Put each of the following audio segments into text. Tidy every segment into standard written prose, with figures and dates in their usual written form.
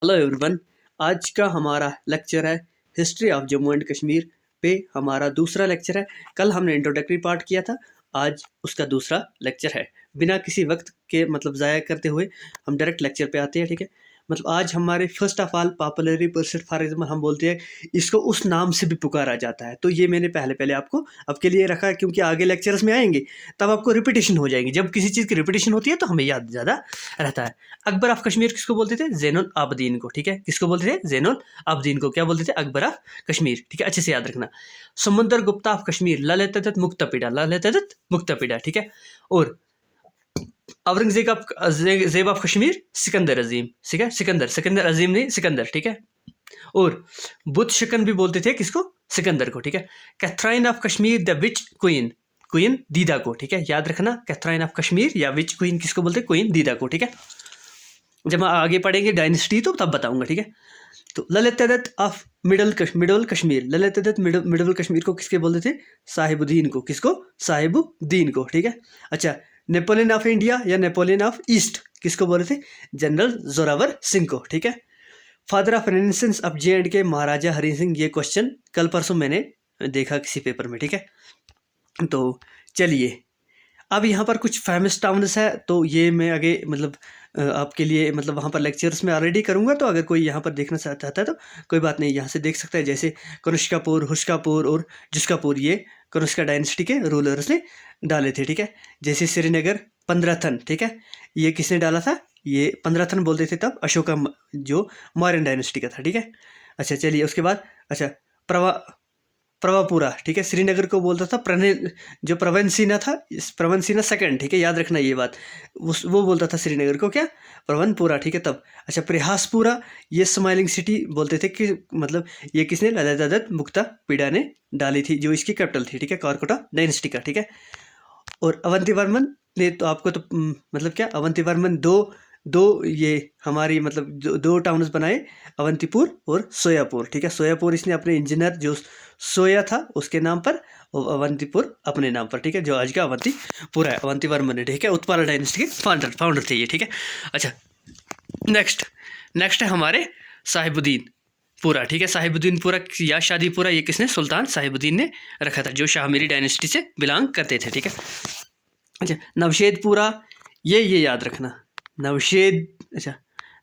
Hello everyone. आज का हमारा लेक्चर है history of Jammu and Kashmir पे। हमारा दूसरा लेक्चर है। कल हमने इंट्रोडक्टरी पार्ट किया था, आज उसका दूसरा लेक्चर है। बिना किसी वक्त के ज़ाया करते हुए हम डायरेक्ट लेक्चर पे आते हैं। ठीक है, आज हमारे first of all popularly percent for example हम बोलते हैं इसको उस नाम से भी पुकारा जाता है। तो ये मैंने पहले आपको आपके लिए रखा है, क्योंकि आगे लेक्चर्स में आएंगे तब आपको रिपीटेशन हो जाएंगी। जब किसी चीज़ की रिपीटेशन होती है तो हमें याद ज़्यादा रहता है। अकबर ऑफ कश्मीर किसको बोलते थे? ज़ैनुल आबदीन को। ठीक है, किसको बोलते थे? ज़ैनुल आबदीन को। क्या बोलते थे? अकबर ऑफ कश्मीर। ठीक है, अच्छे से याद रखना। समुंदर गुप्ता ऑफ कश्मीर ललित मुक्तापिड़ा। ठीक है, और औरंगजेब ऑफ कश्मीर सिकंदर अजीम। ठीक है, सिकंदर अजीम नहीं, सिकंदर। ठीक है, और बुद्ध शकन भी बोलते थे किसको? सिकंदर को। ठीक है, Catherine of Kashmir the which queen, queen दीदा को। ठीक है, याद रखना, कैथराइन ऑफ कश्मीर या विच क्वीन किसको बोलते हैं? क्वीन दीदा को। ठीक है, जब हम आगे पढ़ेंगे डायनेस्टी तो तब बताऊंगा। ठीक है, तो Lalit of middle Kashmir, Lalit middle Kashmir को किसके बोलते थे? साहिबुद्दीन को। किसको? साहिबुद्दीन को। ठीक है, अच्छा, नेपोलियन ऑफ इंडिया या नेपोलियन ऑफ ईस्ट किसको बोले थे? जनरल जोरावर सिंह को। ठीक है, father of renaissance of J&K महाराजा हरि सिंह। ये क्वेश्चन कल परसों मैंने देखा किसी पेपर में। ठीक है, तो चलिए अब यहाँ पर कुछ फेमस टाउन्स है, तो ये मैं आगे आपके लिए वहाँ पर लेक्चर्स में ऑलरेडी करूँगा। तो अगर कोई यहाँ पर देखना चाहता है तो कोई बात नहीं, यहाँ से देख सकता है। जैसे कनिष्कापुर, हुस्कापुर और जुस्कापुर, ये कनिष्का डायनेस्टी के रूलर्स ने डाले थे। ठीक है, जैसे श्रीनगर 15 थन। ठीक है, ये किसने डाला था? ये 15 थन बोलते थे तब अशोका, जो मौर्यन डायनेस्टी का था। ठीक है, अच्छा चलिए उसके बाद, अच्छा प्रवापुरा। ठीक है, श्रीनगर को बोलता था जो प्रवनसीना था, प्रवनसीना सेकंड। ठीक है, याद रखना ये बात, वो बोलता था श्रीनगर को क्या? प्रवनपुरा। ठीक है, तब अच्छा प्रयासपुरा, ये स्माइलिंग सिटी बोलते थे कि ये किसने? ललित मुक्तापिड़ा ने डाली थी, जो इसकी कैपिटल थी। ठीक है, कालकोटा डायनेस्टी का। ठीक है, और अवंतिवर्मन ने तो आपको तो क्या अवंतिवर्मन दो ये हमारी दो टाउन्स बनाए, अवंतीपुर और सोयापुर। ठीक है, सोयापुर इसने अपने इंजीनियर जो सोया था उसके नाम पर, और अवंतीपुर अपने नाम पर। ठीक है, जो आज का अवंतीपुर है, अवंतीवर्मन ने। ठीक है, उत्पाल डायनेस्टी के फाउंडर थे ये। ठीक है, अच्छा नेक्स्ट है हमारे साहिबुद्दीन पूरा। ठीक है, साहिबुद्दीन पूरा या शादीपुरा, ये किसने? सुल्तान साहिबुद्दीन ने रखा था, जो शाहमीरी डायनेस्टी से बिलोंग करते थे। ठीक है, अच्छा नवशेदपुरा, ये याद रखना,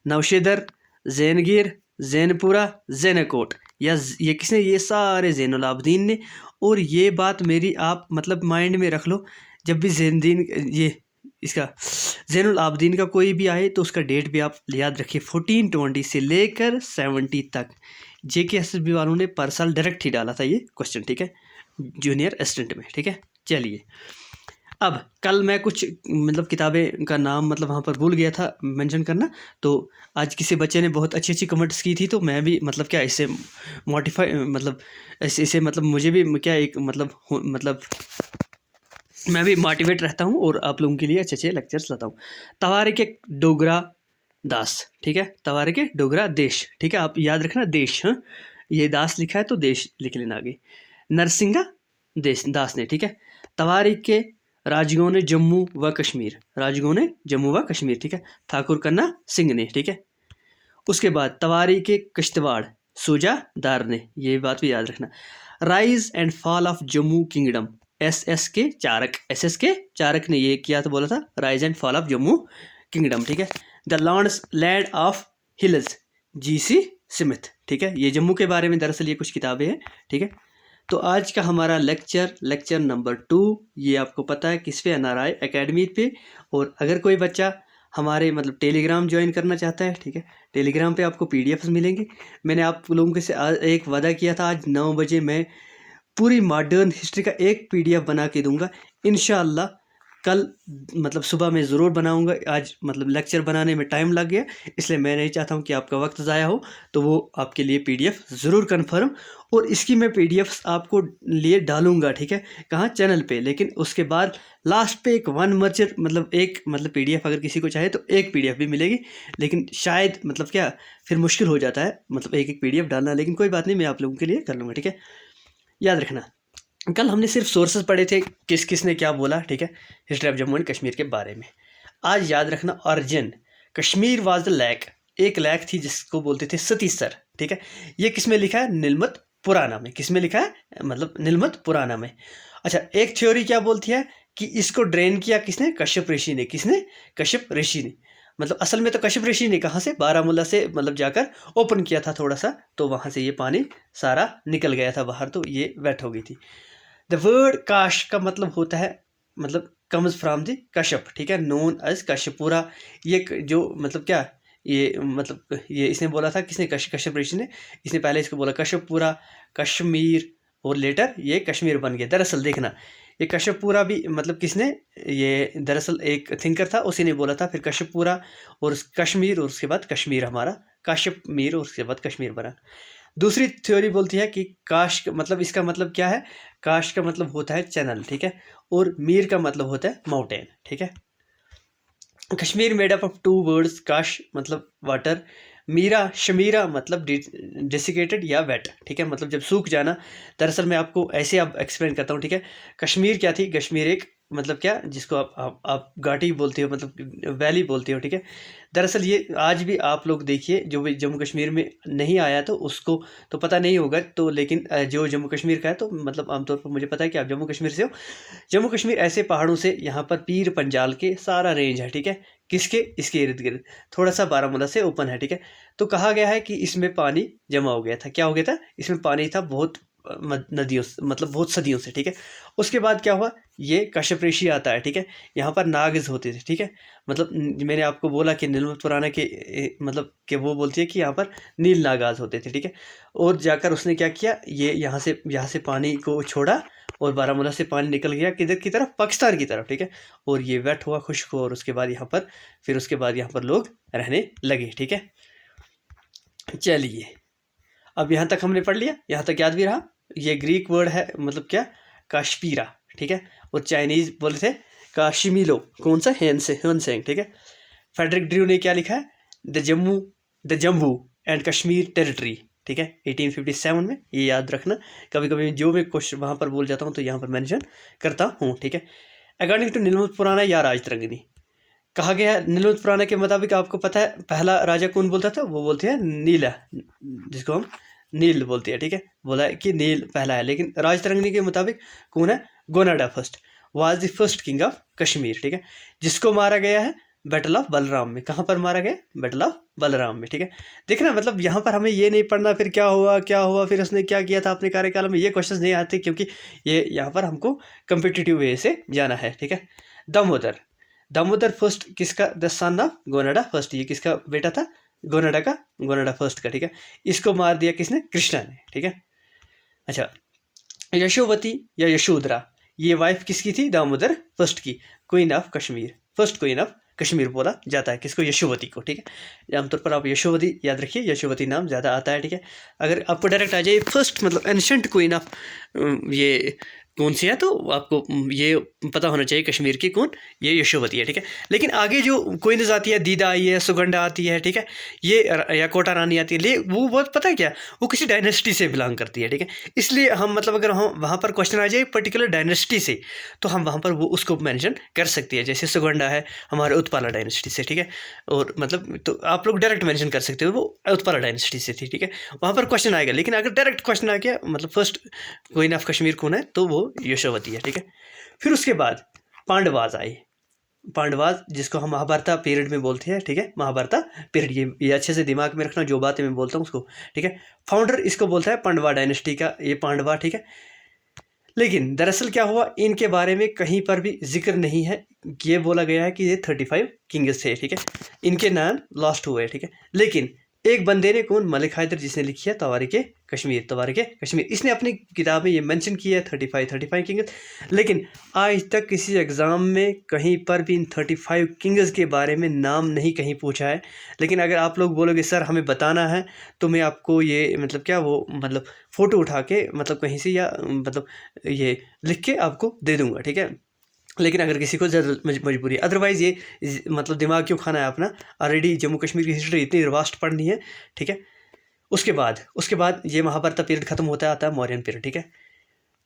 नवशेदर, जैनगीर, जैनपुरा, जैनकोट, या ये किसने? ये सारे ज़ैनुल आबदीन ने। और ये बात मेरी आप माइंड में रख लो, जब भी इसका ज़ैनुल आबदीन का कोई भी आए तो उसका डेट भी आप याद रखिए। 1420 से लेकर 70 तक JKSSB वालों ने पर साल डायरेक्ट ही डाला था ये क्वेश्चन। ठीक है, जूनियर असिस्टेंट में। ठीक है, चलिए अब कल मैं कुछ किताबें का नाम वहाँ पर भूल गया था मेंशन करना, तो आज किसी बच्चे ने बहुत अच्छी कमेंट्स की थी, तो मैं भी क्या इससे मोटिफाई इसे मुझे भी क्या एक मैं भी मोटिवेट रहता हूँ और आप लोगों के लिए अच्छे लेक्चर्स लाता हूँ। तवारीख डोगरा दास। ठीक है, तवारीख डोगरा देश। ठीक है, आप याद रखना देश, हाँ ये दास लिखा है तो देश लिख लेना आगे। नरसिंगा दास ने। ठीक है, तवारीख के राजगो ने जम्मू व कश्मीर, ठीक है, ठाकुर कन्ना सिंह ने। ठीक है, उसके बाद तवारीख के कश्तवाड़ सूजा दार ने, ये बात भी याद रखना। Rise and fall of Jammu kingdom SS के चारक ने ये किया था, बोला था rise and fall of Jammu kingdom. ठीक है, the land of hills GC Smith. ठीक है, ये जम्मू के बारे में दरअसल ये कुछ किताबें हैं। ठीक है, तो आज का हमारा लेक्चर नंबर 2 ये आपको पता है किस पे? NRI एकेडमी पे। और अगर कोई बच्चा हमारे टेलीग्राम ज्वाइन करना चाहता है, ठीक है, टेलीग्राम पे आपको PDFs मिलेंगे। मैंने आप लोगों के से एक वादा किया था, आज 9 बजे मैं पूरी मॉडर्न हिस्ट्री का एक PDF बना के दूंगा इंशाअल्लाह। कल सुबह में ज़रूर बनाऊंगा। आज लेक्चर बनाने में टाइम लग गया, इसलिए मैं नहीं चाहता हूं कि आपका वक्त ज़ाया हो, तो वो आपके लिए PDF ज़रूर कन्फर्म। और इसकी मैं PDFs आपको लिए डालूंगा। ठीक है, कहाँ? चैनल पे। लेकिन उसके बाद लास्ट पे एक वन मर्चर एक PDF अगर किसी को चाहे तो एक PDF भी मिलेगी, लेकिन शायद क्या फिर मुश्किल हो जाता है एक PDF डालना। लेकिन कोई बात नहीं, मैं आप लोगों के लिए कर लूँगा। ठीक है, याद रखना कल हमने सिर्फ सोर्सेज पढ़े थे, किसने क्या बोला। ठीक है, history of Jammu and Kashmir के बारे में। आज याद रखना origin, Kashmir was the lake, एक लेख थी जिसको बोलते थे सतीसर, ठीक है। ये किसमें लिखा है? नीलमत पुराना में। किसमें लिखा है? मतलब नीलमत पुराना में। अच्छा, एक थ्योरी क्या बोलती है कि इसको ड्रेन किया किसने? कश्यप ऋषि ने। किसने? कश्यप ऋषि ने। मतलब असल में तो कश्यप ऋषि ने कहाँ से? बारामूला से मतलब जाकर ओपन किया था थोड़ा सा, तो वहाँ से ये पानी सारा निकल गया था बाहर, तो ये वेट हो गई थी। द वर्ड काश का मतलब होता है, मतलब कम्स फ्रॉम द कश्यप, ठीक है, नोन एज कश्यपुरा। ये जो मतलब क्या, ये मतलब ये इसने बोला था किसने? कश्यप ऋषि ने। इसने पहले इसको बोला कश्यपुरा, कश्मीर, और लेटर ये कश्मीर बन गया। दरअसल देखना, ये कश्यपुरा भी मतलब किसने? ये दरअसल एक थिंकर था, उसी ने बोला था। फिर कश्यपुरा और कश्मीर, और उसके बाद कश्मीर हमारा काश्यप मीर, और उसके बाद कश्मीर बना। दूसरी थ्योरी बोलती है कि काश मतलब इसका मतलब क्या है? काश का मतलब होता है चैनल, ठीक है, और मीर का मतलब होता है माउंटेन, ठीक है। Kashmir made up of 2 words, काश मतलब वाटर, मीरा शमीरा मतलब डेसिकेटेड या वेट, ठीक है, मतलब जब सूख जाना। दरअसल मैं आपको ऐसे अब एक्सप्लेन करता हूँ, ठीक है। कश्मीर क्या थी? कश्मीर एक मतलब क्या, जिसको आप घाटी बोलते हो, मतलब वैली बोलते हो, ठीक है। दरअसल ये आज भी आप लोग देखिए, जो भी जम्मू कश्मीर में नहीं आया तो उसको तो पता नहीं होगा, तो लेकिन जो जम्मू कश्मीर का है तो मतलब आमतौर पर मुझे पता है कि आप जम्मू कश्मीर से हो। जम्मू कश्मीर ऐसे पहाड़ों से, यहाँ पर पीर पंजाल के सारा रेंज है, ठीक है। किसके? इसके इर्द गिर्द, थोड़ा सा बारामूला से ओपन है, ठीक है। तो कहा गया है कि इसमें पानी जमा हो गया था। क्या हो गया था? इसमें पानी था बहुत नदियों से, मतलब बहुत सदियों से, ठीक है। उसके बाद क्या हुआ? ये कश्यप ऋषि आता है, ठीक है। यहाँ पर नागज होते थे, ठीक है। मतलब मैंने आपको बोला कि नीलमत पुराना के मतलब कि वो बोलती है कि यहाँ पर नील नागाज होते थे, ठीक है। और जाकर उसने क्या किया? ये यहाँ से पानी को छोड़ा, और बारामूला से पानी निकल गया किधर की तरफ? पाकिस्तान की तरफ, ठीक है। और ये वेट हुआ, खुश्क हुआ, और उसके बाद यहाँ पर फिर उसके बाद यहाँ पर लोग रहने लगे, ठीक है। चलिए, अब यहाँ तक हमने पढ़ लिया, यहाँ तक याद भी रहा। ये ग्रीक वर्ड है, मतलब क्या? काश्मीरा, ठीक है। और चाइनीज बोले थे काशिमिलो, कौन सा? हेनसेंग, ठीक है। फेडरिक ड्रू ने क्या लिखा है? The Jammu and Kashmir territory, ठीक है, 1857 में। ये याद रखना, कभी कभी जो मैं क्वेश्चन वहाँ पर बोल जाता हूँ तो यहाँ पर मेंशन करता हूँ, ठीक है। अकॉर्डिंग टू नीलमत पुराना या राजतरंगिनी, कहा गया है नीलमत पुराना के मुताबिक, आपको पता है पहला राजा कौन बोलता था? वो बोलते हैं नीला, जिसको हम नील बोलते हैं, ठीक है। बोला है कि नील पहला है, लेकिन राजतरंगिनी के मुताबिक कौन है? Gonanda first was the first king of Kashmir, ठीक है, जिसको मारा गया है बैटल ऑफ बलराम में। कहाँ पर मारा गया? बैटल ऑफ बलराम में, ठीक है। देखना, मतलब यहाँ पर हमें ये नहीं पढ़ना फिर क्या हुआ, फिर उसने क्या किया था अपने कार्यकाल में, ये क्वेश्चंस नहीं आते, क्योंकि ये यहाँ पर हमको कम्पिटिटिव वे से जाना है, ठीक है। दामोदर फर्स्ट किसका? द सन ऑफ गोनाडा फर्स्ट, ये किसका बेटा था? गोनाडा फर्स्ट का, ठीक है। इसको मार दिया किसने? कृष्णा ने, ठीक है। अच्छा, यशोवती या यशोधरा, ये वाइफ किसकी थी? दामोदर फर्स्ट की, queen of Kashmir, first queen of Kashmir बोला जाता है किसको? यशोवती को, ठीक है। आमतौर पर आप यशोवती याद रखिए, यशोवती नाम ज़्यादा आता है, ठीक है। अगर आपको डायरेक्ट आ जाए फर्स्ट मतलब एंशंट क्वीन ऑफ ये कौन सी है, तो आपको ये पता होना चाहिए कश्मीर की कौन? ये यशोवती है, ठीक है। लेकिन आगे जो क्वीन्स आती है, दीदा आई है, सुगंधा आती है, ठीक है, ये या कोटा रानी आती है, ले वो बहुत पता है क्या, वो किसी डायनेस्टी से बिलोंग करती है, ठीक है। इसलिए हम मतलब अगर हम वहाँ पर क्वेश्चन आ जाए पर्टिकुलर डायनेस्टी से, तो हम वहाँ पर वो उसको मेंशन कर सकती है। जैसे सुगंधा है हमारे उत्पाला डायनेस्टी से, ठीक है। और मतलब तो आप लोग डायरेक्ट मेंशन कर सकते हो वो उत्पाला डायनेस्टी से थी, ठीक है। वहाँ पर क्वेश्चन आएगा, लेकिन अगर डायरेक्ट क्वेश्चन आ गया मतलब फर्स्ट क्वीन ऑफ कश्मीर कौन है, तो वो यशोवती है, ठीक है। फिर उसके बाद पांडवाज आए, पांडवाज जिसको हम महाभारता पीरियड में बोलते हैं, ठीक है, महाभारता पीरियड, ये अच्छे से दिमाग में रखना, जो बातें मैं बोलता हूँ उसको, ठीक है। फाउंडर इसको बोलता है पांडवा डायनेस्टी का, ये पांडवा, ठीक है। लेकिन दरअसल क्या हुआ, इनके बारे में कहीं पर भी जिक्र नहीं है। ये बोला गया है कि ये 35 किंग्स थे, ठीक है, इनके नाम लॉस्ट हुए, ठीक है। लेकिन एक बंदे ने, कौन? मलिक हैदर, जिसने लिखी है तवारीख कश्मीर, इसने अपनी किताब में ये मेंशन किया है 35 किंग्स। लेकिन आज तक किसी एग्ज़ाम में कहीं पर भी इन 35 किंग्स के बारे में नाम नहीं कहीं पूछा है। लेकिन अगर आप लोग बोलोगे सर हमें बताना है, तो मैं आपको ये मतलब क्या वो मतलब फ़ोटो उठा के मतलब कहीं से या मतलब ये लिख के आपको दे दूंगा, ठीक है। लेकिन अगर किसी को ज़रूरत मजबूरी, अदरवाइज़ ये मतलब दिमाग क्यों खाना है अपना, ऑलरेडी जम्मू कश्मीर की हिस्ट्री इतनी वास्ट पढ़नी है, ठीक है। उसके बाद ये महाभारत पीरियड खत्म होता है, आता है मौर्यन पीरियड, ठीक है।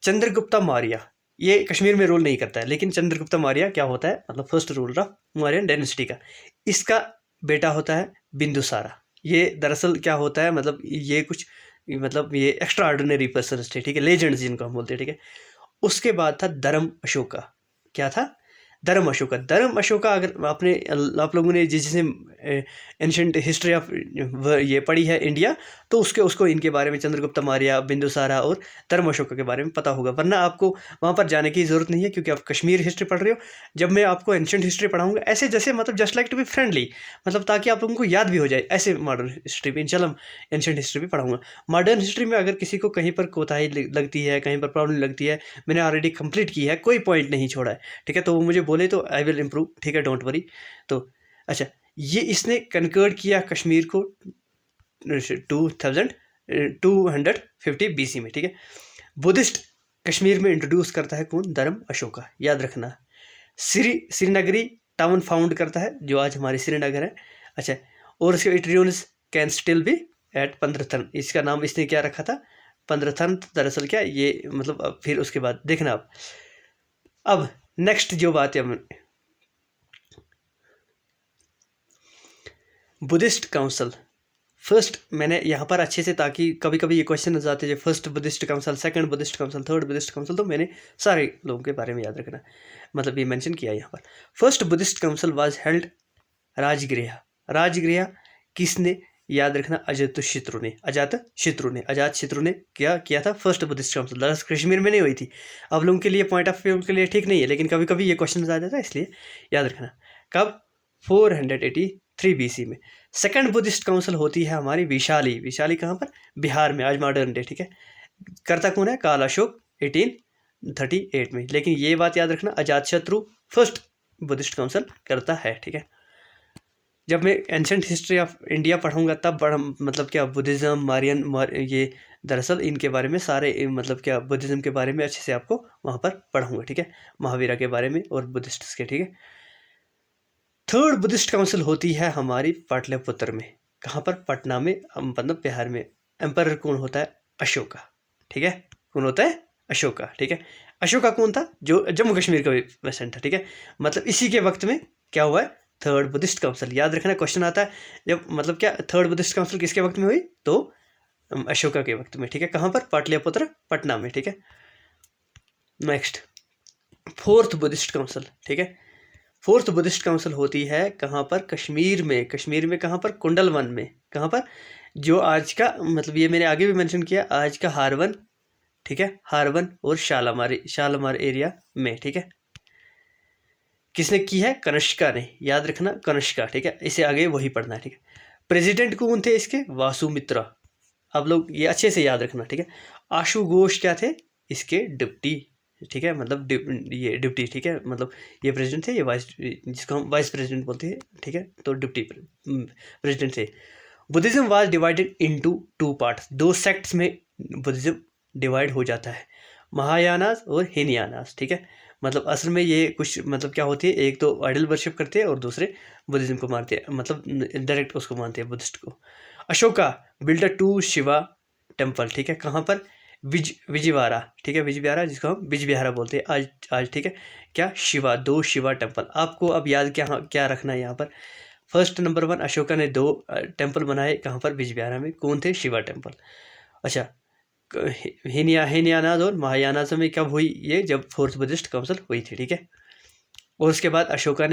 चंद्रगुप्ता मौर्य, ये कश्मीर में रूल नहीं करता है, लेकिन चंद्रगुप्ता मौर्य क्या होता है, मतलब first ruler of Mauryan dynasty का, इसका बेटा होता है बिंदुसारा, ये दरअसल क्या होता है, मतलब ये कुछ, मतलब ये एक्स्ट्रा ऑर्डिनरी पर्सन्स थे, ठीक है, लेजेंड्स जिनको हम बोलते हैं, ठीक है। उसके बाद था धर्म अशोका। क्या था? धर्म अशोका। धर्म अशोका, अगर आपने, आप लोगों ने जिसे एंशंट हिस्ट्री ऑफ ये पढ़ी है इंडिया, तो उसके उसको इनके बारे में, चंद्रगुप्त मौर्य, बिंदुसारा और धर्म अशोका के बारे में पता होगा, वरना आपको वहाँ पर जाने की ज़रूरत नहीं है, क्योंकि आप कश्मीर हिस्ट्री पढ़ रहे हो। जब मैं आपको एंशंट हिस्ट्री पढ़ाऊंगा ऐसे, जैसे मतलब just like to be friendly, मतलब ताकि आप लोगों को याद भी हो जाए, ऐसे मॉडर्न हिस्ट्री भी इंशाल्लाह एंशंट हिस्ट्री भी पढ़ाऊंगा। मॉडर्न हिस्ट्री में अगर किसी को कहीं पर कोताही लगती है, कहीं पर प्रॉब्लम लगती है, मैंने ऑलरेडी कंप्लीट की है, कोई पॉइंट नहीं छोड़ा है, ठीक है, तो वो मुझे बोले तो आई विल इम्प्रूव, ठीक है, डोंट वरी। तो अच्छा, ये इसने कन्वर्ट किया कश्मीर को 250 BC में, ठीक है। बुद्धिस्ट कश्मीर में इंट्रोड्यूस करता है कौन? धर्म अशोका, याद रखना। श्रीनगरी टाउन फाउंड करता है, जो आज हमारी श्रीनगर है। अच्छा, और उसके it ruins can still be at Pandrethan, इसका नाम इसने क्या रखा था? पंद्रथन। दरअसल क्या ये, मतलब फिर उसके बाद देखना आप। अब नेक्स्ट जो बात है, बुद्धिस्ट काउंसिल। फर्स्ट, मैंने यहाँ पर अच्छे से, ताकि कभी कभी ये क्वेश्चन आ जाते हैं, first Buddhist council, second Buddhist council, third Buddhist council, तो मैंने सारे लोगों के बारे में याद रखना, मतलब ये मेंशन किया यहाँ पर। First Buddhist council was held Rajgriha. Rajgriha किसने? याद रखना, अजातशत्रु ने। अजातशत्रु ने क्या किया था? First Buddhist council. दरअसल कश्मीर में नहीं हुई थी। अब लोगों के लिए पॉइंट ऑफ व्यू के लिए ठीक नहीं है, लेकिन कभी कभी ये क्वेश्चन आ जाता है, इसलिए याद रखना। कब? 483 BC में। सेकंड बुद्धिस्ट काउंसिल होती है हमारी विशाली। विशाली कहाँ पर? बिहार में, आज मॉडर्न डे, ठीक है। करता कौन है? काल अशोक 1838 में। लेकिन ये बात याद रखना, अजातशत्रु फर्स्ट बुद्धिस्ट काउंसिल करता है, ठीक है। जब मैं एंशंट हिस्ट्री ऑफ इंडिया पढ़ूंगा तब बड़ा, मतलब क्या, बुद्धिज़्म, ये दरअसल इनके बारे में सारे, मतलब क्या, बुद्धिज़्म के बारे में अच्छे से आपको वहाँ पर पढ़ाऊंगा, ठीक है, महावीरा के बारे में और बुद्धिस्ट्स के, ठीक है। थर्ड बुद्धिस्ट काउंसिल होती है हमारी पाटलिपुत्र में। कहाँ पर? पटना में, मतलब बिहार में। एम्पर कौन होता है? अशोका, ठीक है। कौन होता है? अशोका, ठीक है। अशोका कौन था? जो जम्मू कश्मीर का प्रेसिडेंट था, ठीक है। मतलब इसी के वक्त में क्या हुआ है? Third Buddhist council. याद रखना, क्वेश्चन आता है जब, मतलब क्या, थर्ड बुद्धिस्ट काउंसिल किसके वक्त में हुई? तो अशोका के वक्त में, ठीक है। कहाँ पर? पाटलिपुत्र, पटना में, ठीक है। नेक्स्ट, फोर्थ बुद्धिस्ट काउंसिल, ठीक है। फोर्थ बुद्धिस्ट काउंसिल होती है कहाँ पर? कश्मीर में। कश्मीर में कहाँ पर? कुंडलवन में। कहाँ पर? जो आज का, मतलब ये मैंने आगे भी मेंशन किया, आज का हारवन, ठीक है, हारवन और शालामार एरिया में, ठीक है। किसने की है? कनिष्का ने। याद रखना, कनिष्का, ठीक है। इसे आगे वही पढ़ना है, ठीक है। प्रेसिडेंट कौन थे इसके? वासुमित्रा। आप लोग ये अच्छे से याद रखना, ठीक है। आशु घोष क्या थे? इसके डिप्टी, ठीक है, मतलब ये डिप्टी, ठीक है, मतलब ये प्रेसिडेंट थे, ये वाइस, जिसको हम वाइस प्रेसिडेंट बोलते हैं, ठीक है, तो डिप्टी प्रेसिडेंट थे। Buddhism was divided into 2 parts. 2 sects में बुद्धिज्म डिवाइड हो जाता है, महायानास और हीनयानास, ठीक है। मतलब असल में ये कुछ, मतलब क्या होती है, एक तो आइडल वर्शिप करते हैं और दूसरे बुद्धिज्म को मानते हैं, मतलब डायरेक्ट उसको मानते हैं, बुद्धिस्ट को। Ashoka build a 2 Shiva temple, ठीक है। कहाँ पर? विजयवाड़ा, ठीक है, विजयवाड़ा, जिसको हम बिजबिहारा बोलते हैं आज, ठीक है। क्या? शिवा, 2 शिवा टेम्पल। आपको अब याद क्या रखना है यहाँ पर? फर्स्ट नंबर 1, अशोका ने 2 टेम्पल बनाए। कहाँ पर? बिजबिहारा में। कौन थे? शिवा टेम्पल। अच्छा, हीनयानाज और महायानाज में कब हुई ये? जब फोर्थ बुद्धिस्ट काउंसिल हुई थी, ठीक है। और उसके बाद अशोका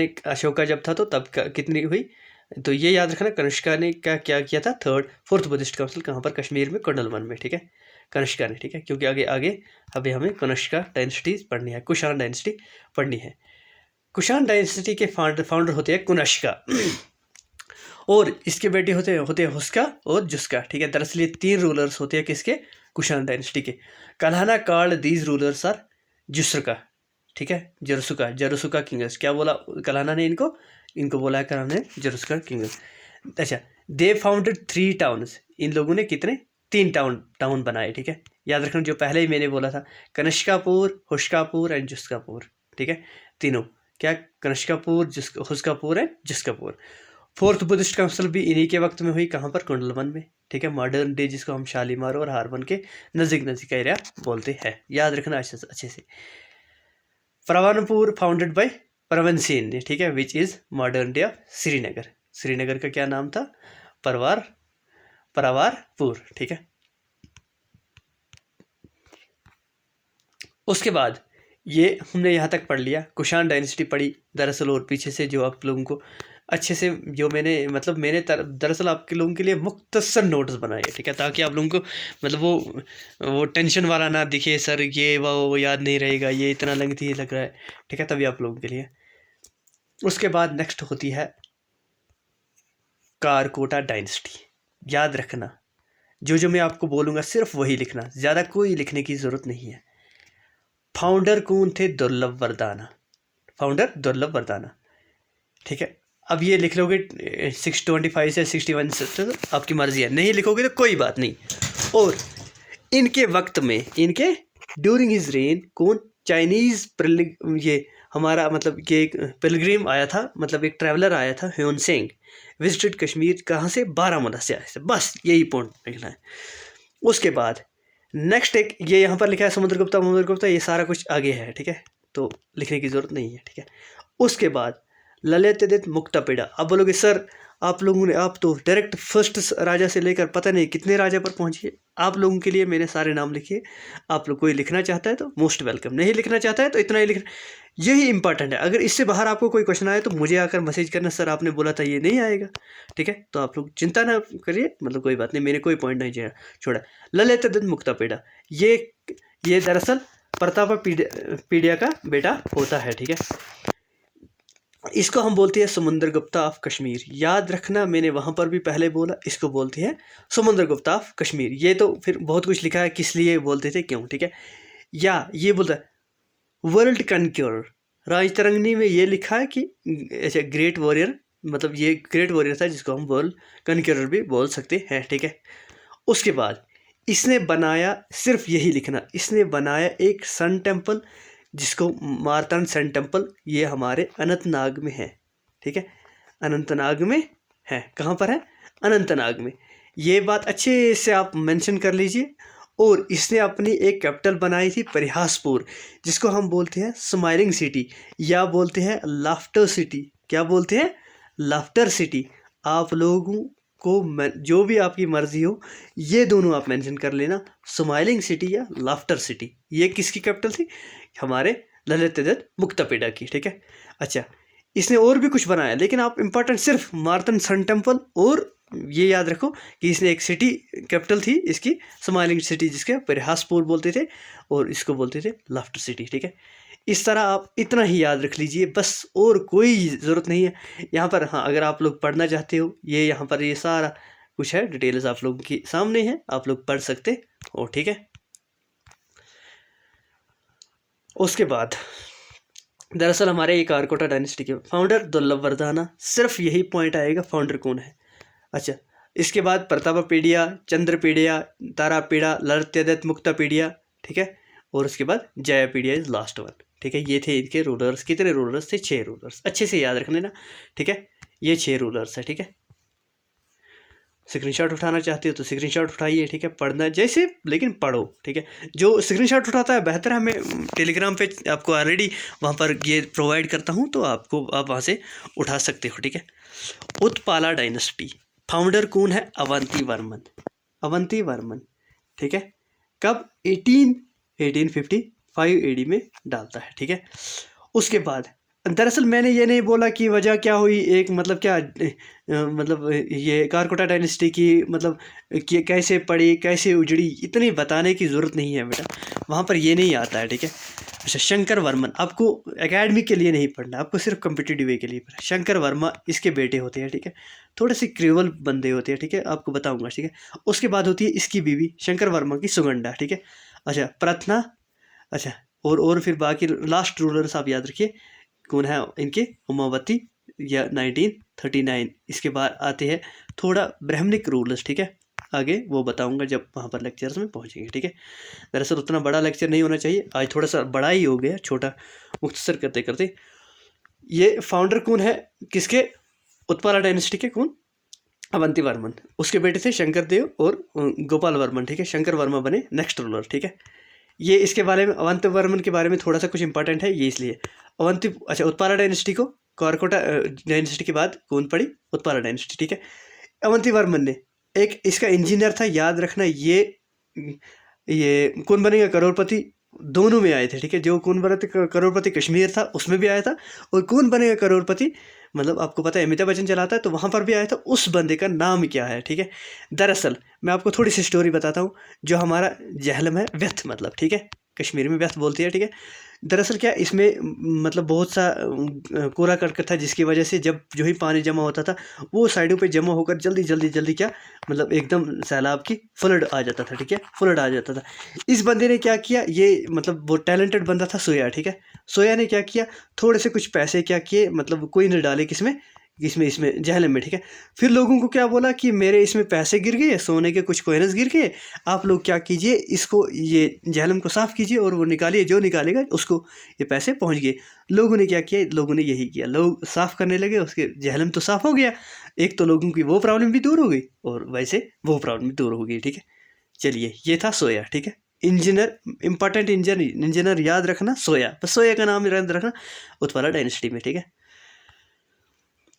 जब था तो तब कितनी हुई? तो ये याद रखना, कनिष्का ने क्या किया था? फोर्थ बुद्धिस्ट काउंसिल कहाँ पर? कश्मीर में, कुंडलवन में, ठीक है, कनिष्का ने, ठीक है। क्योंकि आगे अभी हमें कनिष्का डायनेस्टी पढ़नी है, कुषाण डायनेस्टी पढ़नी है। कुषाण डायनेस्टी के फाउंडर होते हैं कुनष्का और इसके बेटे होते हैं हुस्का और जुस्का, ठीक है। दरअसल ये 3 रूलर्स होते हैं किसके? कुषाण डायनेस्टी के। Kalhana called these rulers are जुस्रका, ठीक है, जरुसुका किंग्स। क्या बोला कल्हाना ने? इनको बोला है कल्हाना ने जरुसुका किंग्स। अच्छा, दे फाउंडेड 3 टाउन्स। इन लोगों ने कितने? 3 टाउन बनाए, ठीक है। याद रखना, जो पहले ही मैंने बोला था, कनिष्कापुर, हुस्कापुर एंड जुस्कापुर, ठीक है, तीनों। क्या? कनिष्कापुर, हुस्कापुर एंड जुस्कापुर। फोर्थ बुद्धिस्ट काउंसिल भी इन्हीं के वक्त में हुई। कहाँ पर? कुंडलवन में, ठीक है, मॉडर्न डे, जिसको हम शालीमार और हारवन के नज़दीक का एरिया बोलते हैं। याद रखना अच्छे से। परवानपुर फाउंडेड बाय परवन सेन ने, ठीक है, which is modern day of Srinagar. Srinagar का क्या नाम था? परावारपुर, ठीक है। उसके बाद ये हमने यहाँ तक पढ़ लिया, कुषाण डायनेस्टी पढ़ी दरअसल, और पीछे से जो आप लोगों को अच्छे से जो मैंने दरअसल आपके लोगों के लिए मुख्तसर नोट्स बनाए, ठीक है, ताकि आप लोगों को मतलब वो टेंशन वाला ना दिखे, सर ये वो याद नहीं रहेगा, ये इतना लेंथी लग रहा है, ठीक है, तभी आप लोगों के लिए। उसके बाद नेक्स्ट होती है कारकोटा डायनेस्टी। याद रखना, जो मैं आपको बोलूँगा सिर्फ वही लिखना, ज़्यादा कोई लिखने की ज़रूरत नहीं है। फाउंडर कौन थे? दुर्लभ वरदाना, फाउंडर दुर्लभ वरदाना, ठीक है। अब ये लिख लोगे 625 से 61 से तो आपकी मर्जी है, नहीं लिखोगे तो कोई बात नहीं। और इनके वक्त में, इनके ड्यूरिंग हिज रेन कौन? चाइनीज़ ये हमारा मतलब ये एक पिलग्रिम आया था, मतलब एक ट्रैवलर आया था, ह्यून सेंग, विजिटेड कश्मीर, कहाँ से? बारामूला से आए थे, बस यही पॉइंट लिखना है। उसके बाद नेक्स्ट एक ये यहाँ पर लिखा है समुद्रगुप्ता, ये सारा कुछ आगे है, ठीक है, तो लिखने की ज़रूरत नहीं है, ठीक है। उसके बाद ललितादित्य मुक्तापिड़ा। अब बोलोगे सर आप लोगों ने, आप तो डायरेक्ट फर्स्ट राजा से लेकर पता नहीं कितने राजा पर पहुंचिए। आप लोगों के लिए मैंने सारे नाम लिखे, आप लोग कोई लिखना चाहता है तो मोस्ट वेलकम, नहीं लिखना चाहता है तो इतना ही लिखना, यही इंपॉर्टेंट है। अगर इससे बाहर आपको कोई क्वेश्चन आए तो मुझे आकर मैसेज करना, सर आपने बोला था ये नहीं आएगा, ठीक है, तो आप लोग चिंता ना करिए, मतलब कोई बात नहीं, मैंने कोई पॉइंट नहीं छोड़ा। ललितादित्य मुक्तापिड़ा ये दरअसल प्रतापपीडिया का बेटा होता है, ठीक है। इसको हम बोलते हैं समुद्रगुप्ता ऑफ कश्मीर। याद रखना, मैंने वहाँ पर भी पहले बोला, इसको बोलते हैं समुद्रगुप्ता ऑफ कश्मीर। ये तो फिर बहुत कुछ लिखा है किस लिए बोलते थे, क्यों, ठीक है। या ये बोलता है वर्ल्ड कनक्योरर, राजतरंगिणी में ये लिखा है कि ऐसे ग्रेट वॉरियर, मतलब ये ग्रेट वॉरियर था जिसको हम वर्ल्ड कनक्योरर भी बोल सकते हैं, ठीक है। उसके बाद इसने बनाया, सिर्फ यही लिखना, इसने बनाया एक सन टेम्पल जिसको मार्तांड सन टेम्पल, ये हमारे अनंतनाग में है, ठीक है, अनंतनाग में है। कहाँ पर है? अनंतनाग में। ये बात अच्छे से आप मेंशन कर लीजिए। और इसने अपनी एक कैपिटल बनाई थी परिहासपुर, जिसको हम बोलते हैं स्माइलिंग सिटी या बोलते हैं लाफ्टर सिटी। क्या बोलते हैं? Laughter city. आप लोगों को जो भी आपकी मर्जी हो, ये दोनों आप मेंशन कर लेना, स्माइलिंग सिटी या लाफ्टर सिटी। ये किसकी कैपिटल थी? हमारे ललितादित्य मुक्तापिड़ा की, ठीक है। अच्छा, इसने और भी कुछ बनाया, लेकिन आप इंपॉर्टेंट सिर्फ मार्तांड सन टेम्पल, और ये याद रखो कि इसने एक सिटी कैपिटल थी इसकी स्माइलिंग सिटी, जिसके परिहासपुर बोलते थे, और इसको बोलते थे लाफ्टर सिटी, ठीक है। इस तरह आप इतना ही याद रख लीजिए बस, और कोई ज़रूरत नहीं है यहाँ पर। हाँ, अगर आप लोग पढ़ना चाहते हो, ये यहाँ पर ये सारा कुछ है, डिटेल्स आप लोगों के सामने है, आप लोग पढ़ सकते हो, ठीक है। उसके बाद दरअसल हमारे ये कारकोटा डायनेस्टी के फाउंडर दुर्लभ वरदाना, सिर्फ यही पॉइंट आएगा फाउंडर कौन है। अच्छा, इसके बाद प्रतापपीडिया, चंद्रपीडिया, तारापीड़ा, ललितादित्य मुक्तापीडिया, ठीक है, और उसके बाद जयापीडिया इज लास्ट वन, ठीक है। ये थे इनके रूलर्स। कितने रूलर्स थे? 6 रूलर्स। अच्छे से याद रख लेना, ठीक है, ये 6 रूलर्स है, ठीक है। स्क्रीनशॉट उठाना चाहते हो तो स्क्रीनशॉट उठाइए, ठीक है, पढ़ना जैसे, लेकिन पढ़ो, ठीक है। जो स्क्रीनशॉट उठाता है बेहतर है, मैं टेलीग्राम पे आपको ऑलरेडी वहाँ पर ये प्रोवाइड करता हूँ, तो आप वहाँ से उठा सकते हो, ठीक है। उत्पाला डायनेस्टी, फाउंडर कौन है? अवंती वर्मन, ठीक है। कब? 1855 AD में डालता है, ठीक है। उसके बाद दरअसल मैंने ये नहीं बोला कि वजह क्या हुई, एक मतलब क्या मतलब ये कारकोटा डायनेस्टी की मतलब कि कैसे पड़ी, कैसे उजड़ी, इतनी बताने की ज़रूरत नहीं है बेटा, वहाँ पर ये नहीं आता है, ठीक है। अच्छा, शंकर वर्मन, आपको एकेडमिक के लिए नहीं पढ़ना, आपको सिर्फ कम्पिटिटिव वे के लिए पढ़ना। शंकर वर्मा इसके बेटे होते हैं, ठीक है, थोड़े से क्रूअल बंदे होते हैं, ठीक है, आपको बताऊँगा, ठीक है। उसके बाद होती है इसकी बीवी शंकर वर्मा की सुगंधा, ठीक है। अच्छा, प्रार्थना, अच्छा, और फिर बाकी लास्ट रूलर्स आप याद रखिए कौन है इनके, उमावती या 1939। इसके बाद आते हैं थोड़ा ब्राह्मणिक रूलर्स, ठीक है, आगे वो बताऊंगा जब वहाँ पर लेक्चर्स में पहुँचेंगे, ठीक है। दरअसल उतना बड़ा लेक्चर नहीं होना चाहिए, आज थोड़ा सा बड़ा ही हो गया, छोटा मुख्तसर करते करते। ये फाउंडर कौन है किसके? उत्पाला डायनेस्टी के। कौन? अवंती वर्मन। उसके बेटे थे शंकर देव और गोपाल वर्मन, ठीक है। शंकर वर्मा बने नेक्स्ट रूलर, ठीक है। ये इसके बारे में, अवंती वर्मन के बारे में थोड़ा सा कुछ इंपॉर्टेंट है ये इसलिए। अच्छा, उत्पाला डायनेस्टी को कारकोटा डायनेस्टी के बाद कौन पड़ी? उत्पाला डायनेस्टी, ठीक है। अवंती वर्मन ने, एक इसका इंजीनियर था, याद रखना। ये कौन बनेगा करोड़पति दोनों में आए थे, ठीक है। जो कौन बनेगा करोड़पति कश्मीर था उसमें भी आया था, और कौन बनेगा करोड़पति मतलब आपको पता है अमिताभ बच्चन चलाता है, तो वहाँ पर भी आया था। उस बंदे का नाम क्या है, ठीक है। दरअसल मैं आपको थोड़ी सी स्टोरी बताता हूँ। जो हमारा जहलम है, व्यथ मतलब, ठीक है, कश्मीर में व्यथ बोलती है, ठीक है। दरअसल क्या इसमें मतलब बहुत सा कूड़ा करकट था, जिसकी वजह से जब जो ही पानी जमा होता था वो साइडों पे जमा होकर जल्दी जल्दी जल्दी क्या मतलब एकदम सैलाब की फ्लड आ जाता था, ठीक है, फ्लड आ जाता था। इस बंदे ने क्या किया, ये मतलब वो टैलेंटेड बंदा था सोया, ठीक है। सोया ने क्या किया, थोड़े से कुछ पैसे क्या किए, मतलब कोई ने डाले किसमें इसमें जहलम में, ठीक है। फिर लोगों को क्या बोला कि मेरे इसमें पैसे गिर गए, सोने के कुछ कॉइन्स गिर गए, आप लोग क्या कीजिए, इसको ये जहलम को साफ़ कीजिए और वो निकालिए, जो निकालेगा उसको ये पैसे पहुंच गए। लोगों ने क्या किया, लोगों ने यही किया, लोग साफ़ करने लगे, उसके जहलम तो साफ़ हो गया। एक तो लोगों की वो प्रॉब्लम भी दूर हो गई और वैसे वो प्रॉब्लम भी दूर हो गई, ठीक है। चलिए, ये था सोया, ठीक है। इंजीनियर, इंपॉर्टेंट इंजीनियर याद रखना सोया, बस सोया का नाम याद रखना, उत्पला डायनेस्टी में, ठीक है।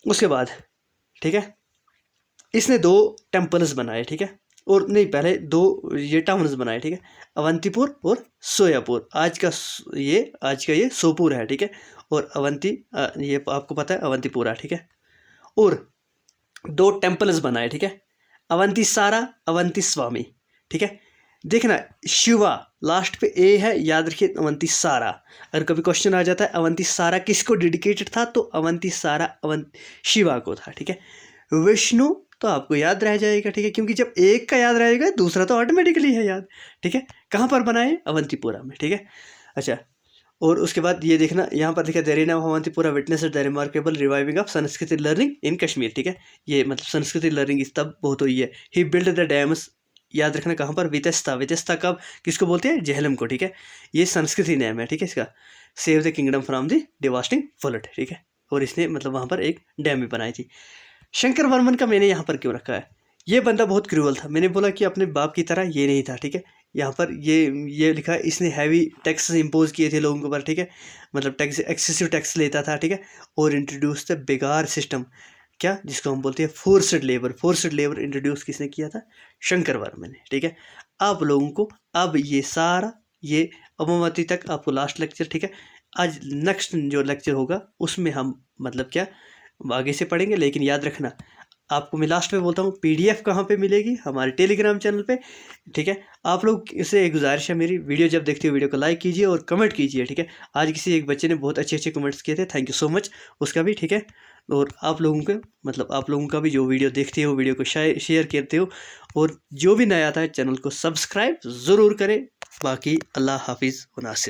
उसके बाद, ठीक है, इसने 2 टेम्पल्स बनाए, ठीक है, और नहीं पहले 2 ये टाउन्स बनाए, ठीक है, अवंतीपुर और सोयापुर। आज का ये सोपुर है, ठीक है, और अवंती ये आपको पता है अवंतीपुरा, ठीक है। और 2 टेम्पल्स बनाए, ठीक है, अवंती सारा, अवंती स्वामी, ठीक है। देखना शिवा लास्ट पे ए है, याद रखिए अवंती सारा। अगर कभी क्वेश्चन आ जाता है अवंती सारा किसको डेडिकेटेड था, तो अवंती सारा अवंती शिवा को था, ठीक है। विष्णु तो आपको याद रह जाएगा, ठीक है, क्योंकि जब एक का याद रहेगा दूसरा तो ऑटोमेटिकली है याद, ठीक है। कहाँ पर बनाए, अवंतीपुरा में, ठीक है। अच्छा, और उसके बाद ये देखना यहाँ पर लिखा देरीना Avantipura witness the remarkable reviving of Sanskrit learning in Kashmir, ठीक है। ये मतलब संस्कृत लर्निंग इस तब बहुत हुई है। ही बिल्ड द डैम्स, याद रखना कहाँ पर, वितस्ता। वितस्ता कब किसको बोलते हैं, जहलम को, ठीक है। ये संस्कृति नेम है, ठीक है इसका। Save the kingdom from the devastating flood, ठीक है। और इसने मतलब वहाँ पर एक डैम भी बनाई थी। शंकर वर्मन का मैंने यहाँ पर क्यों रखा है, ये बंदा बहुत क्रूअल था। मैंने बोला कि अपने बाप की तरह ये नहीं था, ठीक है। यहाँ पर ये लिखा है, इसने हैवी टैक्स इम्पोज किए थे लोगों के ऊपर, ठीक है, मतलब टैक्स एक्सेसिव टैक्स लेता था, ठीक है। और इंट्रोड्यूस द बेगार सिस्टम, क्या जिसको हम बोलते हैं forced labour. Forced labour introduce किसने किया था, शंकर वर्मन ने, ठीक है। आप लोगों को अब ये सारा ये अमोमती तक आपको लास्ट लेक्चर, ठीक है। आज नेक्स्ट जो लेक्चर होगा उसमें हम मतलब क्या आगे से पढ़ेंगे, लेकिन याद रखना आपको मैं लास्ट में बोलता हूँ PDF कहाँ पे मिलेगी, हमारे टेलीग्राम चैनल पे, ठीक है। आप लोग इससे एक गुजारिश है मेरी, वीडियो जब देखते हो वीडियो को लाइक कीजिए और कमेंट कीजिए, ठीक है। आज किसी एक बच्चे ने बहुत अच्छे अच्छे कमेंट्स किए थे, थैंक यू सो मच उसका भी, ठीक है। और आप लोगों के मतलब आप लोगों का भी जो वीडियो देखते हो वीडियो को शेयर करते हो, और जो भी नया आता है चैनल को सब्सक्राइब ज़रूर करें। बाकी अल्लाह हाफिज़ व नासिर।